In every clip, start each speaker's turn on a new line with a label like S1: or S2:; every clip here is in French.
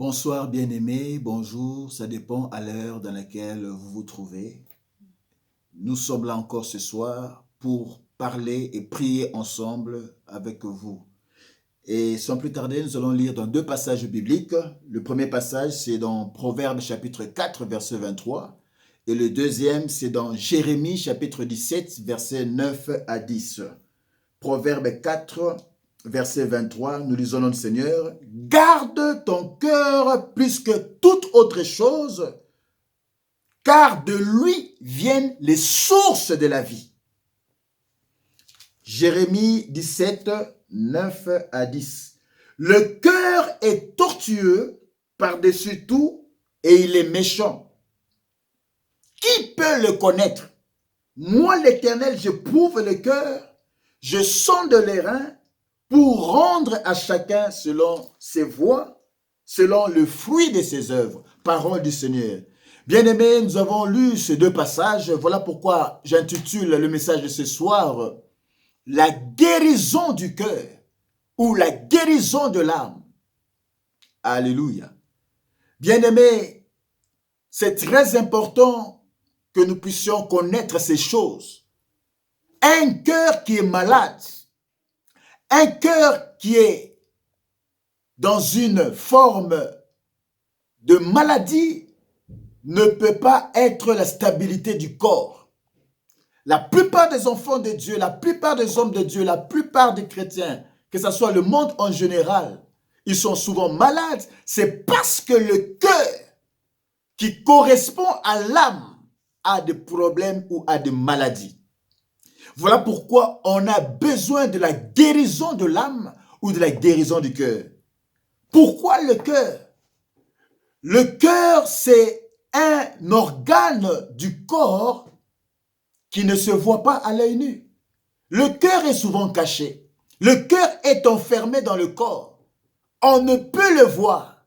S1: Bonsoir bien-aimés, bonjour, ça dépend à l'heure dans laquelle vous vous trouvez. Nous sommes là encore ce soir pour parler et prier ensemble avec vous. Et sans plus tarder, nous allons lire dans deux passages bibliques. Le premier passage, c'est dans Proverbes chapitre 4, verset 23. Et le deuxième, c'est dans Jérémie chapitre 17, verset 9 à 10. Proverbes 4, verset 23, nous lisons notre Seigneur. Garde ton cœur plus que toute autre chose, car de lui viennent les sources de la vie. Jérémie 17, 9 à 10. Le cœur est tortueux par-dessus tout et il est méchant. Qui peut le connaître? Moi, l'Éternel, je prouve le cœur, je sonde les reins pour rendre à chacun selon ses voies, selon le fruit de ses œuvres. Parole du Seigneur. Bien-aimés, nous avons lu ces deux passages. Voilà pourquoi j'intitule le message de ce soir « La guérison du cœur » ou « La guérison de l'âme ». Alléluia. Bien-aimés, c'est très important que nous puissions connaître ces choses. Un cœur qui est malade, un cœur qui est dans une forme de maladie ne peut pas être la stabilité du corps. La plupart des enfants de Dieu, la plupart des hommes de Dieu, la plupart des chrétiens, que ce soit le monde en général, ils sont souvent malades. C'est parce que le cœur qui correspond à l'âme a des problèmes ou a des maladies. Voilà pourquoi on a besoin de la guérison de l'âme ou de la guérison du cœur. Pourquoi le cœur? Le cœur, c'est un organe du corps qui ne se voit pas à l'œil nu. Le cœur est souvent caché. Le cœur est enfermé dans le corps. On ne peut le voir,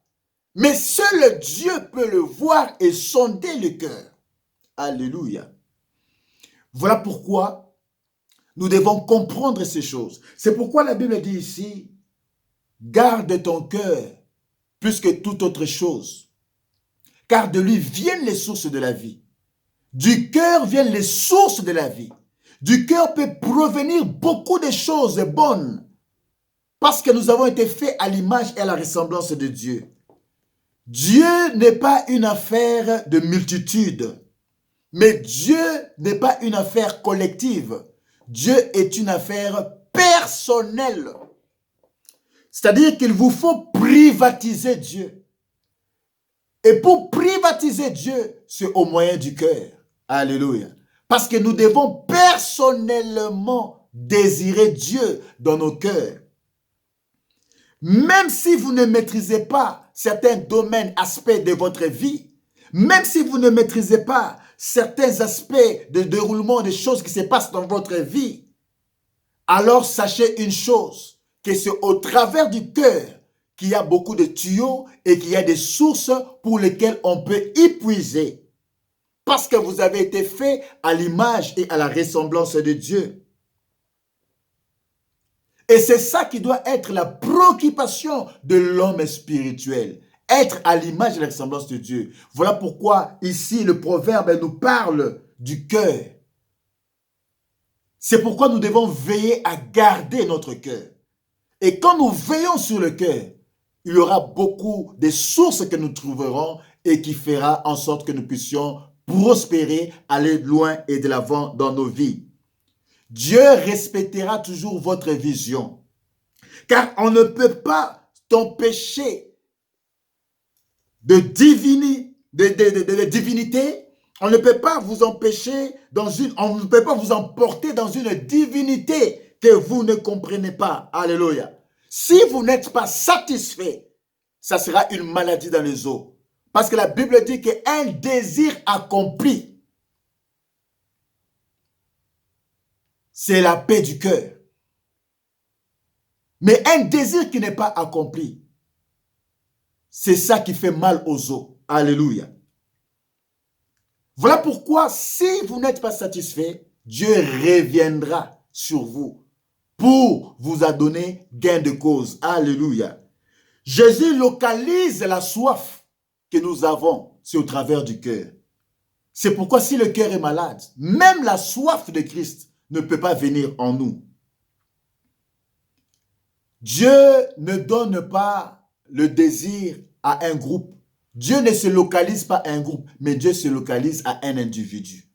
S1: mais seul Dieu peut le voir et sonder le cœur. Alléluia. Voilà pourquoi nous devons comprendre ces choses. C'est pourquoi la Bible dit ici, garde ton cœur plus que toute autre chose, car de lui viennent les sources de la vie. Du cœur viennent les sources de la vie. Du cœur peut provenir beaucoup de choses bonnes, parce que nous avons été faits à l'image et à la ressemblance de Dieu. Dieu n'est pas une affaire de multitude, mais Dieu n'est pas une affaire collective. Dieu est une affaire personnelle. C'est-à-dire qu'il vous faut privatiser Dieu. Et pour privatiser Dieu, c'est au moyen du cœur. Alléluia. Parce que nous devons personnellement désirer Dieu dans nos cœurs. Même si vous ne maîtrisez pas certains domaines, aspects de votre vie, même si vous ne maîtrisez pas certains aspects de déroulement des choses qui se passent dans votre vie, alors sachez une chose, que c'est au travers du cœur qu'il y a beaucoup de tuyaux et qu'il y a des sources pour lesquelles on peut y puiser. Parce que vous avez été fait à l'image et à la ressemblance de Dieu. Et c'est ça qui doit être la préoccupation de l'homme spirituel. Être à l'image et la ressemblance de Dieu. Voilà pourquoi ici le proverbe nous parle du cœur. C'est pourquoi nous devons veiller à garder notre cœur. Et quand nous veillons sur le cœur, il y aura beaucoup de sources que nous trouverons et qui fera en sorte que nous puissions prospérer, aller loin et de l'avant dans nos vies. Dieu respectera toujours votre vision. Car on ne peut pas t'empêcher de divinité. On ne peut pas vous empêcher on ne peut pas vous emporter dans une divinité que vous ne comprenez pas. Alléluia. Si vous n'êtes pas satisfait, ça sera une maladie dans les os. Parce que la Bible dit qu'un désir accompli, c'est la paix du cœur. Mais un désir qui n'est pas accompli, c'est ça qui fait mal aux os. Alléluia. Voilà pourquoi, si vous n'êtes pas satisfait, Dieu reviendra sur vous pour vous donner gain de cause. Alléluia. Jésus localise la soif que nous avons, c'est au travers du cœur. C'est pourquoi si le cœur est malade, même la soif de Christ ne peut pas venir en nous. Dieu ne donne pas le désir à un groupe. Dieu ne se localise pas à un groupe, mais Dieu se localise à un individu.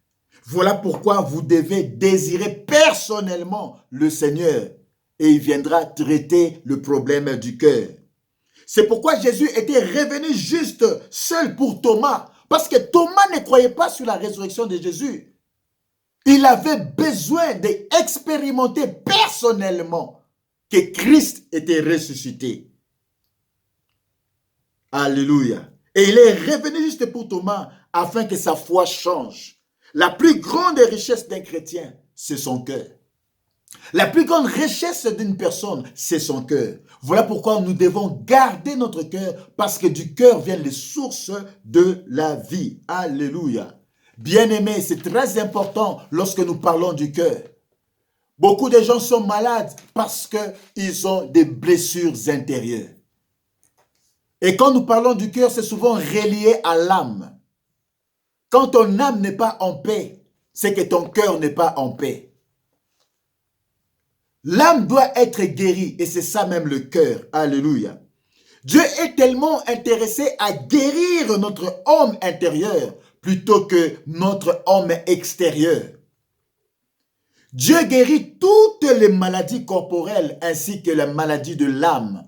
S1: Voilà pourquoi vous devez désirer personnellement le Seigneur et il viendra traiter le problème du cœur. C'est pourquoi Jésus était revenu juste seul pour Thomas, parce que Thomas ne croyait pas sur la résurrection de Jésus. Il avait besoin d'expérimenter personnellement que Christ était ressuscité. Alléluia. Et il est revenu juste pour Thomas afin que sa foi change. La plus grande richesse d'un chrétien, c'est son cœur. La plus grande richesse d'une personne, c'est son cœur. Voilà pourquoi nous devons garder notre cœur, parce que du cœur viennent les sources de la vie. Alléluia. Bien-aimés, c'est très important lorsque nous parlons du cœur. Beaucoup de gens sont malades parce qu'ils ont des blessures intérieures. Et quand nous parlons du cœur, c'est souvent relié à l'âme. Quand ton âme n'est pas en paix, c'est que ton cœur n'est pas en paix. L'âme doit être guérie et c'est ça même le cœur. Alléluia. Dieu est tellement intéressé à guérir notre homme intérieur plutôt que notre homme extérieur. Dieu guérit toutes les maladies corporelles ainsi que la maladie de l'âme.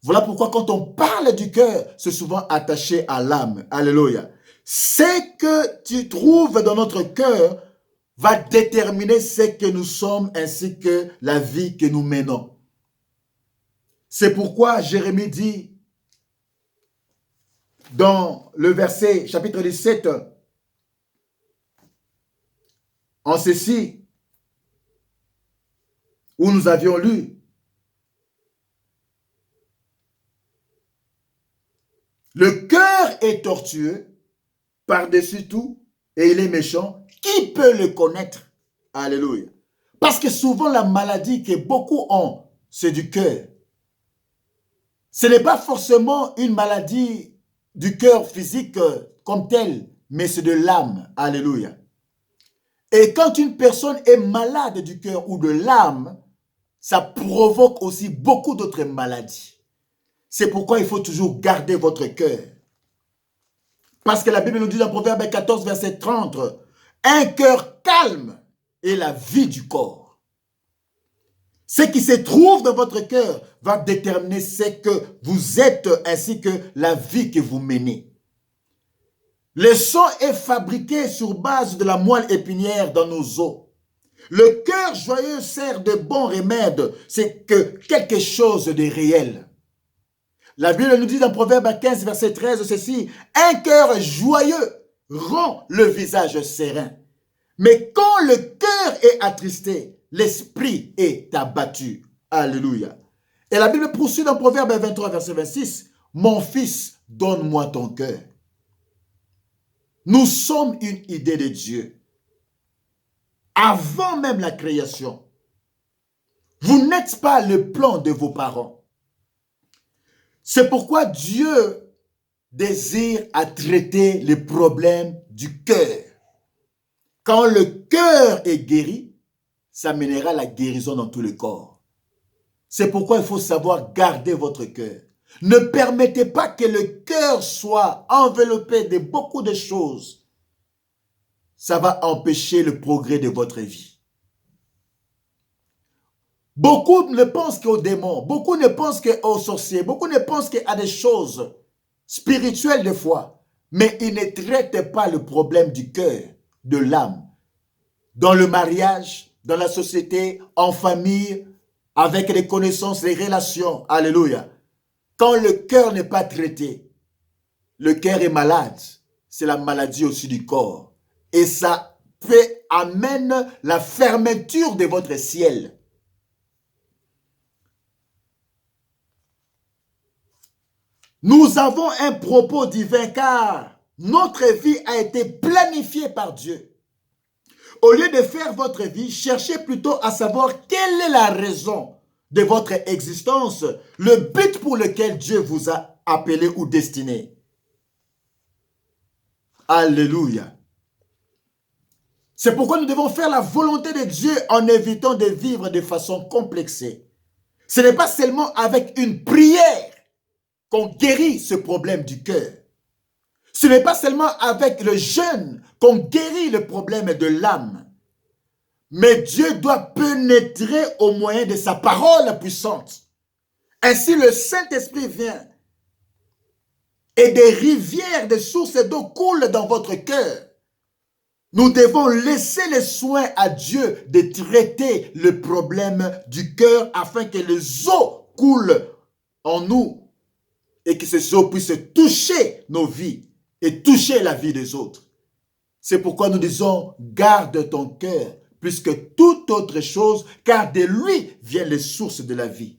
S1: Voilà pourquoi quand on parle du cœur, c'est souvent attaché à l'âme. Alléluia. Ce que tu trouves dans notre cœur va déterminer ce que nous sommes ainsi que la vie que nous menons. C'est pourquoi Jérémie dit dans le verset chapitre 17 en ceci où nous avions lu le cœur est tortueux par-dessus tout et il est méchant. Qui peut le connaître? Alléluia. Parce que souvent la maladie que beaucoup ont, c'est du cœur. Ce n'est pas forcément une maladie du cœur physique comme telle, mais c'est de l'âme. Alléluia. Et quand une personne est malade du cœur ou de l'âme, ça provoque aussi beaucoup d'autres maladies. C'est pourquoi il faut toujours garder votre cœur. Parce que la Bible nous dit dans Proverbe 14, verset 30, un cœur calme est la vie du corps. Ce qui se trouve dans votre cœur va déterminer ce que vous êtes ainsi que la vie que vous menez. Le sang est fabriqué sur base de la moelle épinière dans nos os. Le cœur joyeux sert de bon remède, c'est que quelque chose de réel. La Bible nous dit dans Proverbe 15, verset 13, ceci, un cœur joyeux rend le visage serein. Mais quand le cœur est attristé, l'esprit est abattu. Alléluia. Et la Bible poursuit dans Proverbe 23, verset 26, mon fils, donne-moi ton cœur. Nous sommes une idée de Dieu. Avant même la création, vous n'êtes pas le plan de vos parents. C'est pourquoi Dieu désire à traiter les problèmes du cœur. Quand le cœur est guéri, ça mènera la guérison dans tout le corps. C'est pourquoi il faut savoir garder votre cœur. Ne permettez pas que le cœur soit enveloppé de beaucoup de choses. Ça va empêcher le progrès de votre vie. Beaucoup ne pensent qu'aux démons, beaucoup ne pensent qu'aux sorciers, beaucoup ne pensent qu'à des choses spirituelles des fois, mais ils ne traitent pas le problème du cœur, de l'âme. Dans le mariage, dans la société, en famille, avec les connaissances, les relations. Alléluia. Quand le cœur n'est pas traité, le cœur est malade. C'est la maladie aussi du corps. Et ça amène la fermeture de votre ciel. Nous avons un propos divin car notre vie a été planifiée par Dieu. Au lieu de faire votre vie, cherchez plutôt à savoir quelle est la raison de votre existence, le but pour lequel Dieu vous a appelé ou destiné. Alléluia. C'est pourquoi nous devons faire la volonté de Dieu en évitant de vivre de façon complexée. Ce n'est pas seulement avec une prière qu'on guérit ce problème du cœur. Ce n'est pas seulement avec le jeûne qu'on guérit le problème de l'âme. Mais Dieu doit pénétrer au moyen de sa parole puissante. Ainsi, le Saint-Esprit vient et des rivières, des sources d'eau coulent dans votre cœur. Nous devons laisser les soins à Dieu de traiter le problème du cœur afin que les eaux coulent en nous et que ces eaux puissent toucher nos vies et toucher la vie des autres. C'est pourquoi nous disons, garde ton cœur plus que toute autre chose, car de lui viennent les sources de la vie.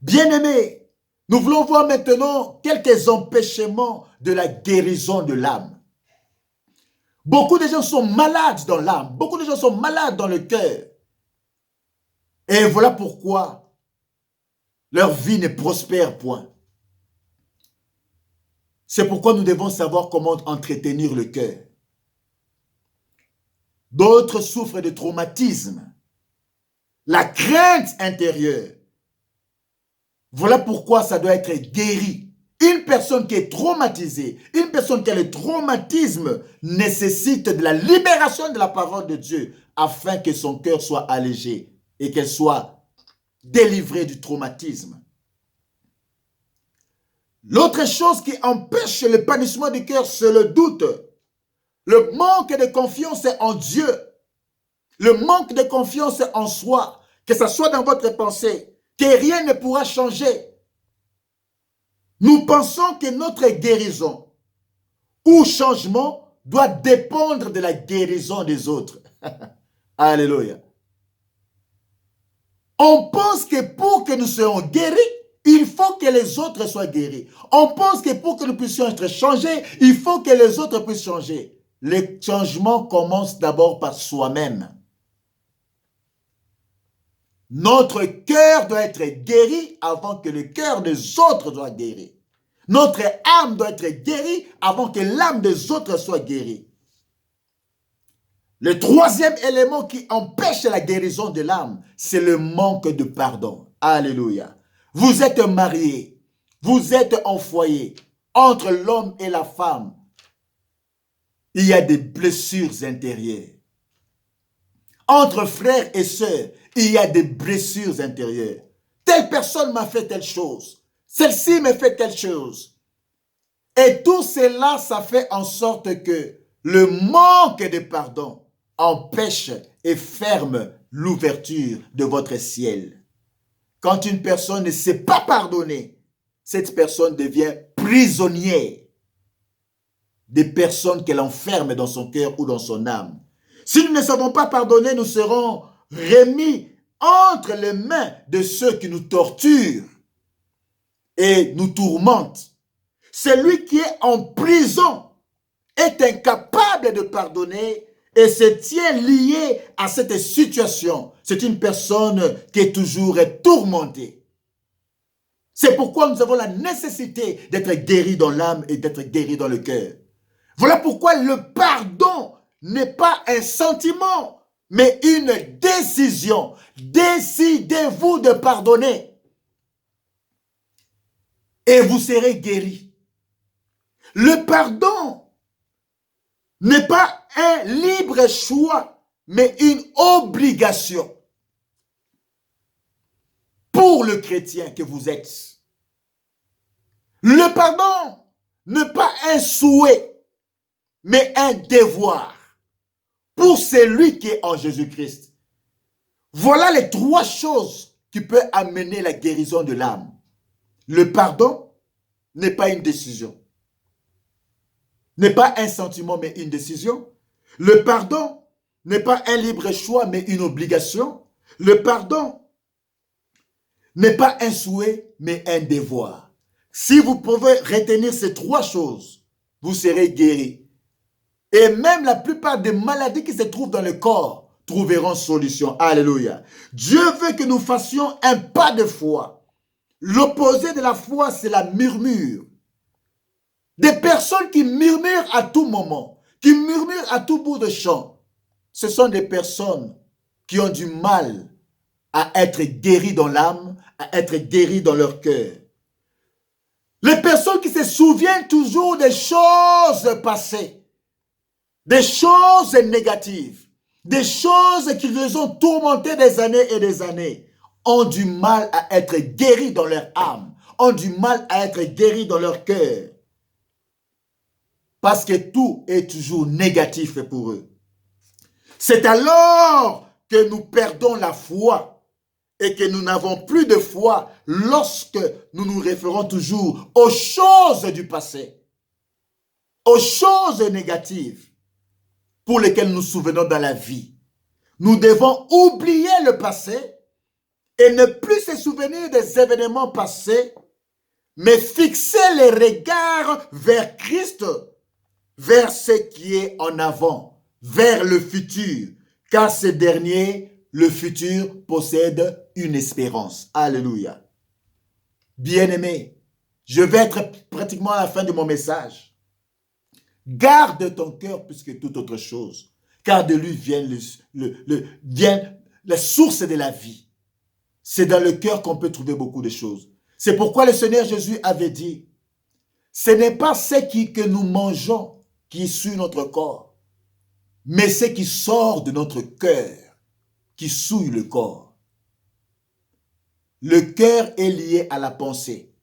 S1: Bien-aimés, nous voulons voir maintenant quelques empêchements de la guérison de l'âme. Beaucoup de gens sont malades dans l'âme, beaucoup de gens sont malades dans le cœur. Et voilà pourquoi leur vie ne prospère point. C'est pourquoi nous devons savoir comment entretenir le cœur. D'autres souffrent de traumatisme, la crainte intérieure. Voilà pourquoi ça doit être guéri. Une personne qui est traumatisée, une personne qui a le traumatisme nécessite de la libération de la parole de Dieu afin que son cœur soit allégé et qu'elle soit délivrée du traumatisme. L'autre chose qui empêche l'épanouissement du cœur, c'est le doute. Le manque de confiance en Dieu. Le manque de confiance en soi, que ce soit dans votre pensée, que rien ne pourra changer. Nous pensons que notre guérison ou changement doit dépendre de la guérison des autres. Alléluia. On pense que pour que nous soyons guéris, il faut que les autres soient guéris. On pense que pour que nous puissions être changés, il faut que les autres puissent changer. Le changement commence d'abord par soi-même. Notre cœur doit être guéri avant que le cœur des autres soit guéri. Notre âme doit être guérie avant que l'âme des autres soit guérie. Le troisième élément qui empêche la guérison de l'âme, c'est le manque de pardon. Alléluia. Vous êtes mariés, vous êtes en foyer, entre l'homme et la femme. Il y a des blessures intérieures. Entre frères et sœurs, il y a des blessures intérieures. Telle personne m'a fait telle chose. Celle-ci m'a fait telle chose. Et tout cela, ça fait en sorte que le manque de pardon empêche et ferme l'ouverture de votre ciel. Quand une personne ne sait pas pardonner, cette personne devient prisonnière des personnes qu'elle enferme dans son cœur ou dans son âme. Si nous ne savons pas pardonner, nous serons remis entre les mains de ceux qui nous torturent et nous tourmentent. Celui qui est en prison est incapable de pardonner et se tient lié à cette situation. C'est une personne qui est toujours tourmentée. C'est pourquoi nous avons la nécessité d'être guéris dans l'âme et d'être guéris dans le cœur. Voilà pourquoi le pardon n'est pas un sentiment, mais une décision. Décidez-vous de pardonner et vous serez guéris. Le pardon n'est pas un libre choix, mais une obligation pour le chrétien que vous êtes. Le pardon n'est pas un souhait, mais un devoir pour celui qui est en Jésus-Christ. Voilà les trois choses qui peuvent amener la guérison de l'âme. Le pardon n'est pas une décision. N'est pas un sentiment, mais une décision. Le pardon n'est pas un libre choix, mais une obligation. Le pardon n'est pas un souhait, mais un devoir. Si vous pouvez retenir ces trois choses, vous serez guéri. Et même la plupart des maladies qui se trouvent dans le corps, trouveront solution. Alléluia. Dieu veut que nous fassions un pas de foi. L'opposé de la foi, c'est la murmure. Des personnes qui murmurent à tout moment, qui murmurent à tout bout de champ, ce sont des personnes qui ont du mal à être guéries dans l'âme, à être guéries dans leur cœur. Les personnes qui se souviennent toujours des choses passées, des choses négatives, des choses qui les ont tourmentées des années et des années, ont du mal à être guéries dans leur âme, ont du mal à être guéries dans leur cœur. Parce que tout est toujours négatif pour eux. C'est alors que nous perdons la foi et que nous n'avons plus de foi lorsque nous nous référons toujours aux choses du passé, aux choses négatives pour lesquelles nous nous souvenons dans la vie. Nous devons oublier le passé et ne plus se souvenir des événements passés, mais fixer les regards vers Christ, vers ce qui est en avant, vers le futur, car ce dernier, le futur, possède une espérance. Alléluia. Bien-aimé, je vais être pratiquement à la fin de mon message. Garde ton cœur plus que toute autre chose, car de lui vient, vient la source de la vie. C'est dans le cœur qu'on peut trouver beaucoup de choses. C'est pourquoi le Seigneur Jésus avait dit, ce n'est pas ce que nous mangeons qui suit notre corps, mais ce qui sort de notre cœur, qui souille le corps. Le cœur est lié à la pensée.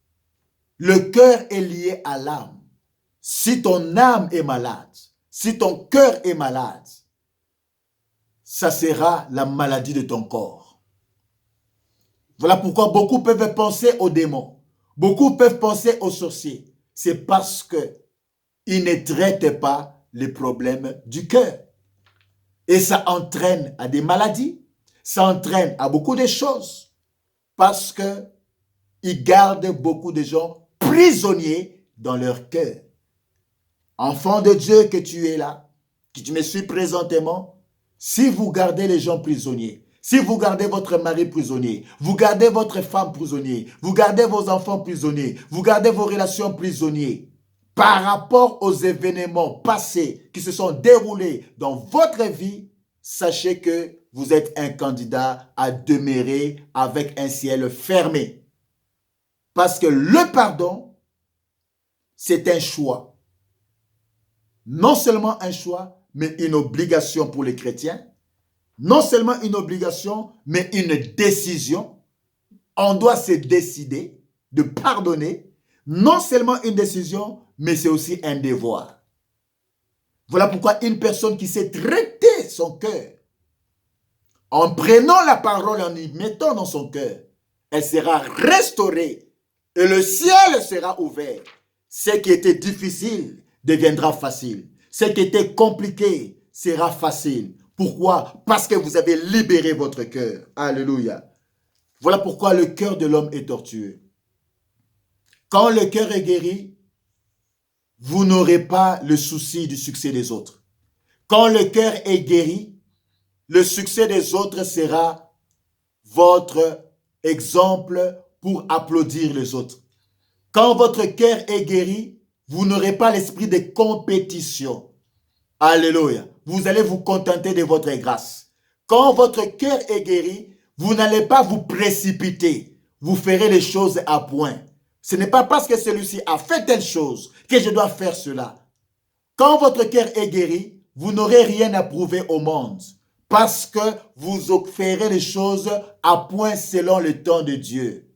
S1: Le cœur est lié à l'âme. Si ton âme est malade, si ton cœur est malade, ça sera la maladie de ton corps. Voilà pourquoi beaucoup peuvent penser aux démons. Beaucoup peuvent penser aux sorciers. C'est parce qu'ils ne traitent pas les problèmes du cœur. Et ça entraîne à des maladies. Ça entraîne à beaucoup de choses. Parce qu'ils gardent beaucoup de gens prisonniers dans leur cœur. Enfant de Dieu que tu es là, que tu me suis présentement, si vous gardez les gens prisonniers, si vous gardez votre mari prisonnier, vous gardez votre femme prisonnier, vous gardez vos enfants prisonniers, vous gardez vos relations prisonniers, par rapport aux événements passés qui se sont déroulés dans votre vie, sachez que vous êtes un candidat à demeurer avec un ciel fermé. Parce que le pardon, c'est un choix. Non seulement un choix, mais une obligation pour les chrétiens. Non seulement une obligation, mais une décision. On doit se décider de pardonner. Non seulement une décision, mais c'est aussi un devoir. Voilà pourquoi une personne qui sait traiter son cœur, en prenant la parole, en y mettant dans son cœur, elle sera restaurée et le ciel sera ouvert. Ce qui était difficile deviendra facile. Ce qui était compliqué sera facile. Pourquoi? Parce que vous avez libéré votre cœur. Alléluia. Voilà pourquoi le cœur de l'homme est tortueux. Quand le cœur est guéri, vous n'aurez pas le souci du succès des autres. Quand le cœur est guéri, le succès des autres sera votre exemple pour applaudir les autres. Quand votre cœur est guéri, vous n'aurez pas l'esprit de compétition. Alléluia. Vous allez vous contenter de votre grâce. Quand votre cœur est guéri, vous n'allez pas vous précipiter. Vous ferez les choses à point. Ce n'est pas parce que celui-ci a fait telle chose que je dois faire cela. Quand votre cœur est guéri, vous n'aurez rien à prouver au monde. Parce que vous ferez les choses à point selon le temps de Dieu.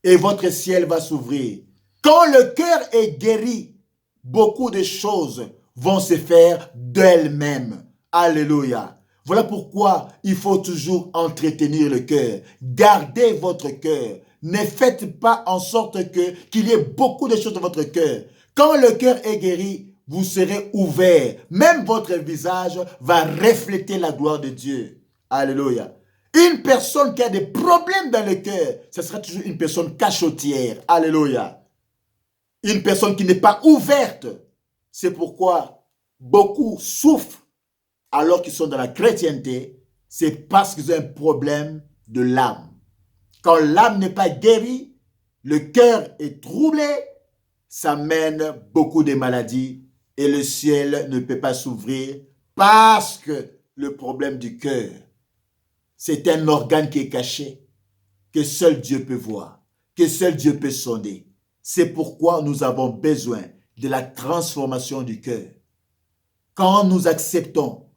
S1: Et votre ciel va s'ouvrir. Quand le cœur est guéri, beaucoup de choses vont se faire d'elles-mêmes. Alléluia. Voilà pourquoi il faut toujours entretenir le cœur. Gardez votre cœur. Ne faites pas en sorte qu'il y ait beaucoup de choses dans votre cœur. Quand le cœur est guéri, vous serez ouvert. Même votre visage va refléter la gloire de Dieu. Alléluia. Une personne qui a des problèmes dans le cœur, ce sera toujours une personne cachotière. Alléluia. Une personne qui n'est pas ouverte. C'est pourquoi beaucoup souffrent alors qu'ils sont dans la chrétienté, c'est parce qu'ils ont un problème de l'âme. Quand l'âme n'est pas guérie, le cœur est troublé, ça mène beaucoup de maladies et le ciel ne peut pas s'ouvrir parce que le problème du cœur, c'est un organe qui est caché, que seul Dieu peut voir, que seul Dieu peut sonder. C'est pourquoi nous avons besoin de la transformation du cœur. Quand nous acceptons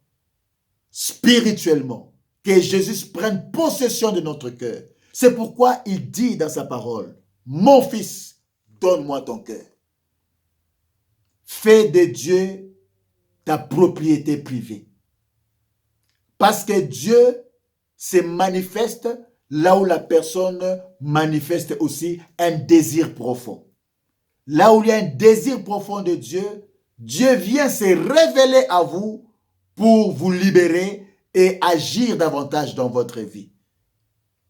S1: spirituellement que Jésus prenne possession de notre cœur, c'est pourquoi il dit dans sa parole, « Mon fils, donne-moi ton cœur. » Fais de Dieu ta propriété privée. Parce que Dieu se manifeste là où la personne manifeste aussi un désir profond. Là où il y a un désir profond de Dieu, Dieu vient se révéler à vous pour vous libérer et agir davantage dans votre vie.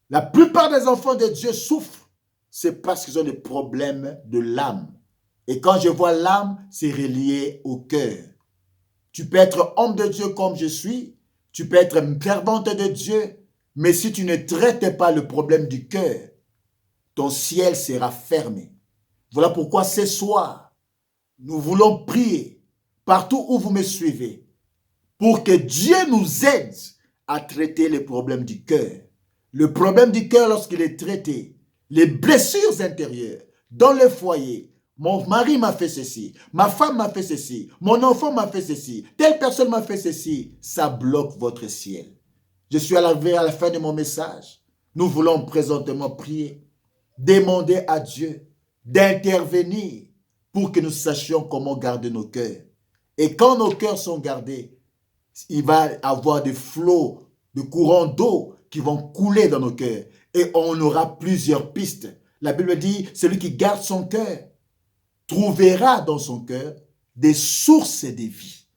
S1: La plupart des enfants de Dieu souffrent, c'est parce qu'ils ont des problèmes de l'âme. Et quand je vois l'âme, c'est relié au cœur. Tu peux être homme de Dieu comme je suis, tu peux être servante de Dieu, mais si tu ne traites pas le problème du cœur, ton ciel sera fermé. Voilà pourquoi ce soir, nous voulons prier partout où vous me suivez pour que Dieu nous aide à traiter les problèmes du cœur. Le problème du cœur, lorsqu'il est traité, les blessures intérieures dans le foyer, mon mari m'a fait ceci, ma femme m'a fait ceci, mon enfant m'a fait ceci, telle personne m'a fait ceci, ça bloque votre ciel. Je suis arrivé à la fin de mon message. Nous voulons présentement prier, demander à Dieu d'intervenir pour que nous sachions comment garder nos cœurs. Et quand nos cœurs sont gardés, il va y avoir des flots, de courants d'eau qui vont couler dans nos cœurs. Et on aura plusieurs pistes. La Bible dit, celui qui garde son cœur trouvera dans son cœur des sources de vie.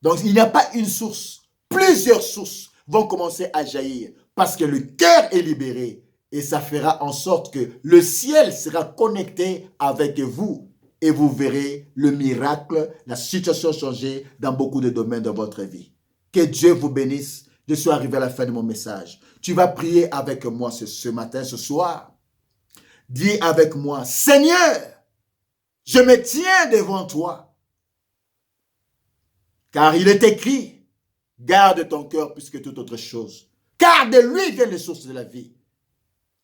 S1: Donc, il n'y a pas une source. Plusieurs sources vont commencer à jaillir parce que le cœur est libéré et ça fera en sorte que le ciel sera connecté avec vous et vous verrez le miracle, la situation changer dans beaucoup de domaines de votre vie. Que Dieu vous bénisse. Je suis arrivé à la fin de mon message. Tu vas prier avec moi ce matin, ce soir. Dis avec moi, Seigneur, je me tiens devant toi. Car il est écrit, garde ton cœur plus que toute autre chose. Car de lui viennent les sources de la vie.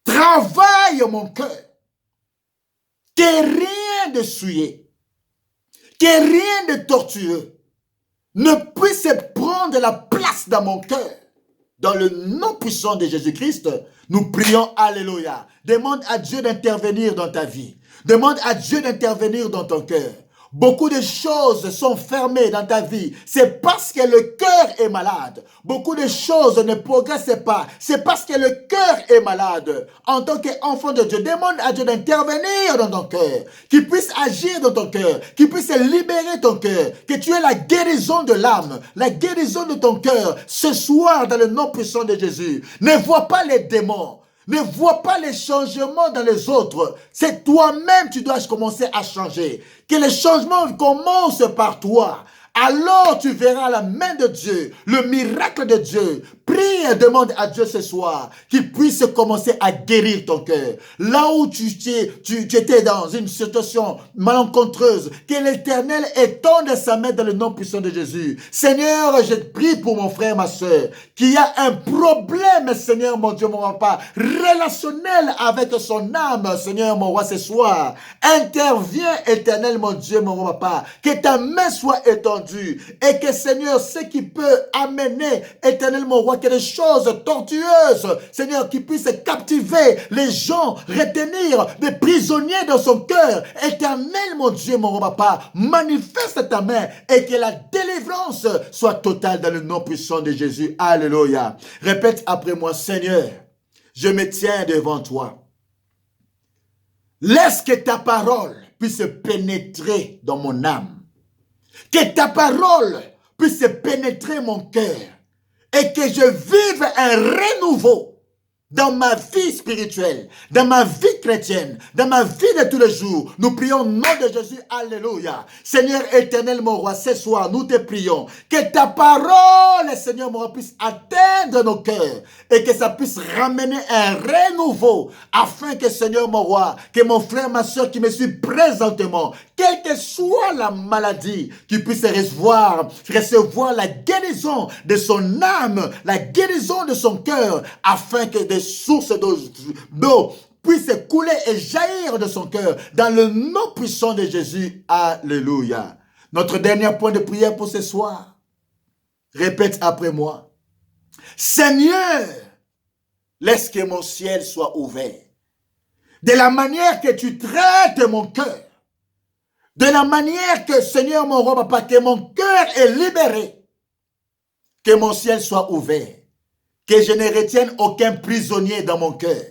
S1: Travaille mon cœur. Que rien de souillé, que rien de tortueux ne puisse prendre la place dans mon cœur. Dans le nom puissant de Jésus-Christ, nous prions, alléluia. Demande à Dieu d'intervenir dans ta vie. Demande à Dieu d'intervenir dans ton cœur. Beaucoup de choses sont fermées dans ta vie. C'est parce que le cœur est malade. Beaucoup de choses ne progressent pas. C'est parce que le cœur est malade. En tant qu'enfant de Dieu, demande à Dieu d'intervenir dans ton cœur. Qu'il puisse agir dans ton cœur. Qu'il puisse libérer ton cœur. Que tu aies la guérison de l'âme. La guérison de ton cœur. Ce soir, dans le nom puissant de Jésus. Ne vois pas les démons. Ne vois pas les changements dans les autres. C'est toi-même qui dois commencer à changer. Que les changements commencent par toi. Alors tu verras la main de Dieu, le miracle de Dieu. Prie et demande à Dieu ce soir qu'il puisse commencer à guérir ton cœur. Là où tu étais dans une situation malencontreuse, que l'Éternel étende sa main dans le nom puissant de Jésus. Seigneur, je prie pour mon frère, ma soeur, qui a un problème, Seigneur, mon Dieu, mon papa, relationnel avec son âme, Seigneur, mon roi, ce soir. Interviens, Éternel, mon Dieu, mon papa, que ta main soit étendue et que, Seigneur, ce qui peut amener, Éternel, mon roi, que des choses tortueuses, Seigneur, qui puissent captiver les gens, retenir des prisonniers dans son cœur. Éternel, mon Dieu, mon roi, papa, manifeste ta main et que la délivrance soit totale dans le nom puissant de Jésus. Alléluia. Répète après moi, Seigneur, je me tiens devant toi. Laisse que ta parole puisse pénétrer dans mon âme. Que ta parole puisse pénétrer mon cœur et que je vive un renouveau dans ma vie spirituelle, dans ma vie chrétienne, dans ma vie de tous les jours. Nous prions au nom de Jésus. Alléluia. Seigneur éternel, mon roi, ce soir, nous te prions que ta parole, Seigneur, mon roi, puisse atteindre nos cœurs et que ça puisse ramener un renouveau afin que, Seigneur, mon roi, que mon frère, ma soeur qui me suit présentement, quelle que soit la maladie, qu'il puisse recevoir la guérison de son âme, la guérison de son cœur, afin que des sources d'eau puissent couler et jaillir de son cœur dans le nom puissant de Jésus. Alléluia. Notre dernier point de prière pour ce soir. Répète après moi. Seigneur, laisse que mon ciel soit ouvert. De la manière que tu traites mon cœur, de la manière que, Seigneur, mon roi, papa, que mon cœur est libéré, que mon ciel soit ouvert, que je ne retienne aucun prisonnier dans mon cœur.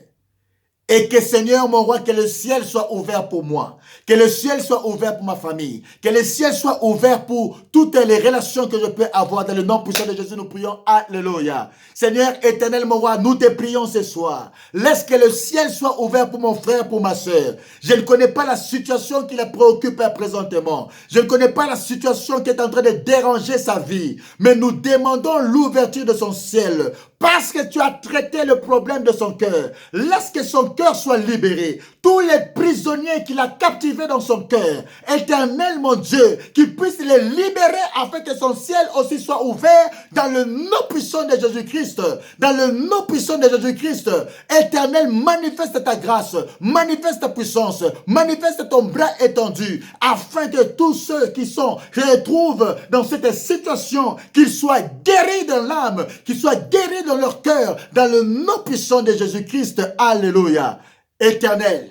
S1: Et que, Seigneur, mon roi, que le ciel soit ouvert pour moi. Que le ciel soit ouvert pour ma famille. Que le ciel soit ouvert pour toutes les relations que je peux avoir. Dans le nom puissant de Jésus, nous prions. Alléluia. Seigneur éternel, mon roi, nous te prions ce soir. Laisse que le ciel soit ouvert pour mon frère, pour ma soeur. Je ne connais pas la situation qui le préoccupe présentement. Je ne connais pas la situation qui est en train de déranger sa vie. Mais nous demandons l'ouverture de son ciel. Parce que tu as traité le problème de son cœur. Laisse que son cœur soit libéré. Tous les prisonniers qu'il a captivés dans son cœur. Éternel, mon Dieu, qu'il puisse les libérer afin que son ciel aussi soit ouvert dans le nom puissant de Jésus-Christ. Dans le nom puissant de Jésus-Christ. Éternel, manifeste ta grâce, manifeste ta puissance, manifeste ton bras étendu afin que tous ceux qui se retrouvent dans cette situation, qu'ils soient guéris de l'âme, qu'ils soient guéris dans leur cœur, dans le nom puissant de Jésus-Christ. Alléluia. Éternel,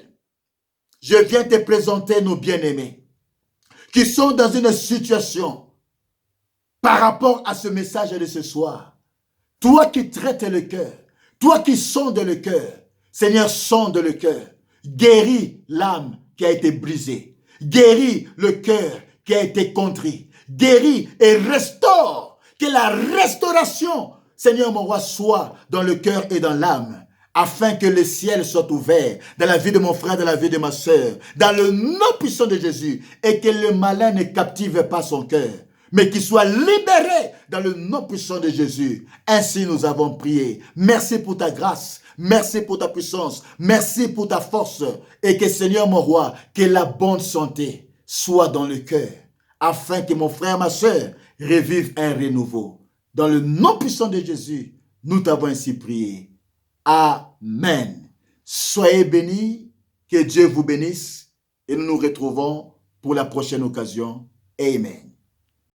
S1: je viens te présenter nos bien-aimés qui sont dans une situation par rapport à ce message de ce soir. Toi qui traites le cœur, toi qui sondes le cœur, Seigneur, sonde le cœur, guéris l'âme qui a été brisée, guéris le cœur qui a été contrit, guéris et restaure, que la restauration, Seigneur mon roi, soit dans le cœur et dans l'âme, afin que le ciel soit ouvert dans la vie de mon frère, dans la vie de ma soeur, dans le nom puissant de Jésus, et que le malin ne captive pas son cœur, mais qu'il soit libéré dans le nom puissant de Jésus. Ainsi nous avons prié. Merci pour ta grâce, merci pour ta puissance, merci pour ta force, et que Seigneur mon roi, que la bonne santé soit dans le cœur, afin que mon frère, ma soeur, revive un renouveau. Dans le nom puissant de Jésus, nous t'avons ainsi prié. Amen. Soyez bénis, que Dieu vous bénisse et nous nous retrouvons pour la prochaine occasion. Amen.